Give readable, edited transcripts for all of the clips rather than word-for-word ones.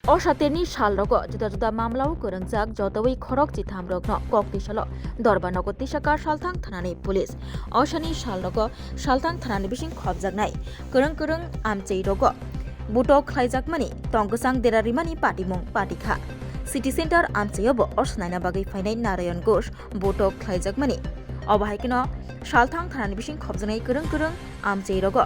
असातेरनि सालरग जुदा जुदा मामलाव गोरोंजाक जतवै खरकचिथामरगनो ककतिसाल दरबारनगर तिसाका सालथां थानानि पुलिस असानि सालरग सालथां थानानि बिसिं खबजाकनाय गोरों आमचैरग बुटक खलायजाकमानि तंगचां देरारिमानि पाटिमुं पाटिखा सिटी सेन्टर आमचैयावबो असनायना बागै फायनाय नारायण घोष बुटक खलायजाकमानि अबाहायकनो सालथां थानानि बिसिं खबजानाय गोरों आमचैरग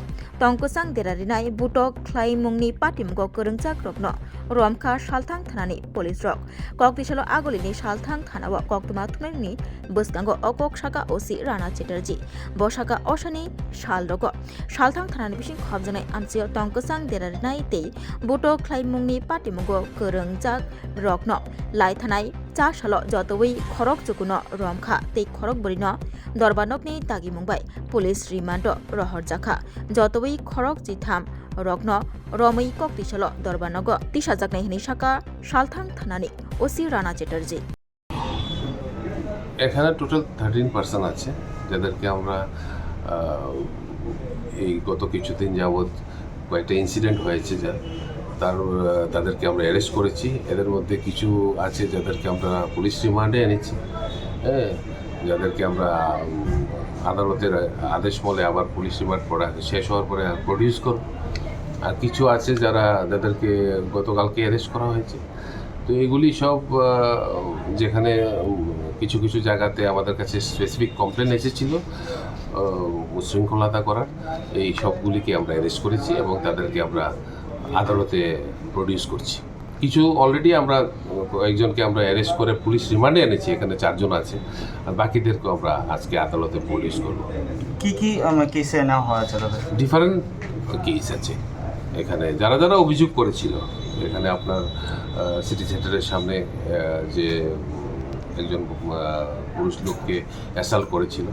तंगचां देरारिनाय बुटक खलायमुंनि पाटिमुंखौ गोरोंजाक रगनो रमखा सालथां थानानि पुलिस रक ककतिसाल आगलिनि सालथां थानाव कक्तमा थुनायनि बसकांगो अकक साका ओसि राणा चेटार्जी बसाका असानि सालरग सालथां थानानि बिसिं खबजानाय आमचैयाव तंगचां देरारिनाय तै बुटक खलायमुंनि पाटिमुंखौ गोरोंजाक रगनो लाई थानाय चासाल जतवै खरकचुकुनो रमखा तै खरकबरिनो दरबारनगनि तागि मुंबाय पुलिस रिमान्ड रहरजाखा जतवै खरकचिथाम रगनो रमै ककतिसाल दरबारनग तिसाजाकनाय हनै साका सालथां थानानि ओसि राणा चेटार्जी এখানে টোটাল 13 পার্সন আছে যাদেরকে আমরা এই গত কিছুদিন যাবৎ কয়েকটা ইনসিডেন্ট হয়েছে তাদেরকে আমরা অ্যারেস্ট করেছি। এদের মধ্যে কিছু আছে যাদেরকে আমরা পুলিশ রিমান্ডে এনেছি, হ্যাঁ, যাদেরকে আমরা আদালতের আদেশ মলে আবার পুলিশ রিমান্ড পড়া শেষ হওয়ার পরে প্রডিউস করব। আর কিছু আছে যাদেরকে গতকালকে অ্যারেস্ট করা হয়েছে। তো এগুলি সব যেখানে কিছু কিছু জায়গাতে আমাদের কাছে স্পেসিফিক কমপ্লেন এসেছিল উচ্ছৃঙ্খলতা করার, এই সবগুলিকে আমরা অ্যারেস্ট করেছি এবং তাদেরকে আমরা আদালতে প্রডিউস করছি। কিছু অলরেডি আমরা একজনকে আমরা অ্যারেস্ট করে পুলিশ রিমান্ডে এনেছি, এখানে 4 জন আছে, আর বাকিদেরকে আমরা আজকে আদালতে প্রডিউস করব। কি কেসে নেওয়া হয়েছে? ডিফারেন্ট কেস আছে এখানে। যারা অভিযোগ করেছিল, এখানে আপনার সিটি সেন্টারের সামনে যে একজন পুরুষ লোককে অ্যাসাল্ট করেছিল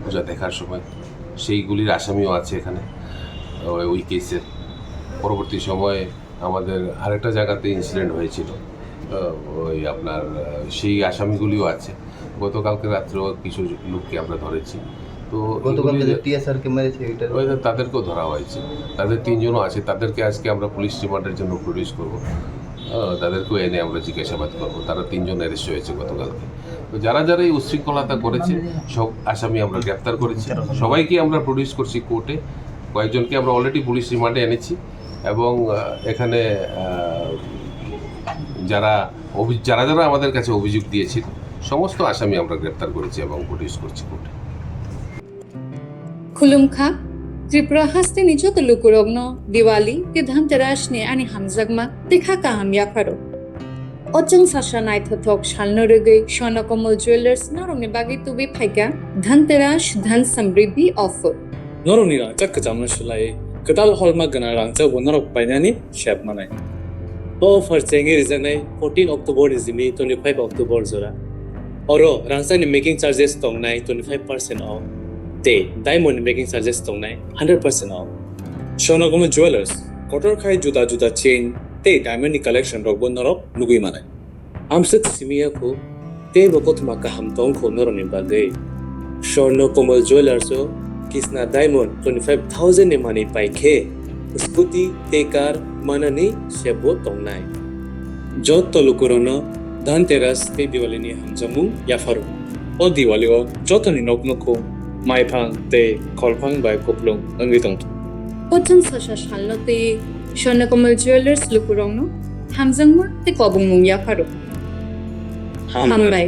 পূজা দেখার সময়, সেইগুলির আসামিও আছে এখানে ওই কেসের। পরবর্তী সময়ে আমাদের আরেকটা জায়গাতে ইনসিডেন্ট হয়েছিল, ওই আপনার সেই আসামিগুলিও আছে। গতকালকে রাত্রেও কিছু লোককে আমরা ধরেছি। তো তাদেরকেও ধরা হয়েছে, তাদের 3 জনও আছে। তাদেরকে আজকে আমরা পুলিশ রিমান্ডের জন্য প্রডিউস করব, তাদেরকেও এনে আমরা জিজ্ঞাসাবাদ করব। তারা 3 জন অ্যারেস্ট হয়েছে গতকালকে। তো যারা এই উচ্ছৃঙ্খলতা করেছে সব আসামি আমরা গ্রেপ্তার করেছি, সবাইকে আমরা প্রডিউস করছি কোর্টে। কয়েকজনকে আমরা অলরেডি পুলিশ রিমান্ডে এনেছি এবং এখানে যারা আমাদের কাছে অভিযোগ দিয়েছিল সমস্ত আসামি আমরা গ্রেপ্তার করেছি এবং প্রডিউস করছি কোর্টে। खुलुमखा त्रिपुरा हास्ते निजो तलुकुरगनो दिवाली के धनतेरस ने आनि हामजागमा देखा काहाम याफारो अचंग सासा नायथथक सालनरगै स्वर्णकमल ज्वेलर्स नरमनि बागै तुबि फाइगा धनतेरस धन समृद्धि ऑफर नरमनिरा चक्कजामनो सुलाय कदाल हलमा गना रांचा बनरक बायनानि शेप मानाय ऑफर चेंगे रिजनाय 14 अक्टोबर निजिमि 25 अक्टोबर जरा अरो रांचानि मेकिंग चार्जेस तंगनाय 25% ऑफ ते डायमंड मेकिंग चार्जेस तंगनाय 100% ऑफ स्वर्णकमल ज्वेलर्स कटर खाय जुदा चेन ते डायमंड कलेक्शन रक बनरक नुगै मानाय आमसक सिमियाखौ ते बकतमा काहाम तंखौ नरनि बागै स्वर्णकमल ज्वेलर्स किसना डायमंड 25,000 ने मानि पाइखे स्कूटी ते कार माननि सेबो तंगनाय जत तलुकुरनो धनतेरस ते दिवालीनि हामजामुं याफारो ओ दिवालीओ जतनि नकनखौ माइफां ते खलफां बाय कपलुं अंगै दंथ अचंग सासा सालनते स्वर्णकमल ज्वेलर्स लुकुरंनो हामजांमा ते कबुंमुं याफारो हामबाय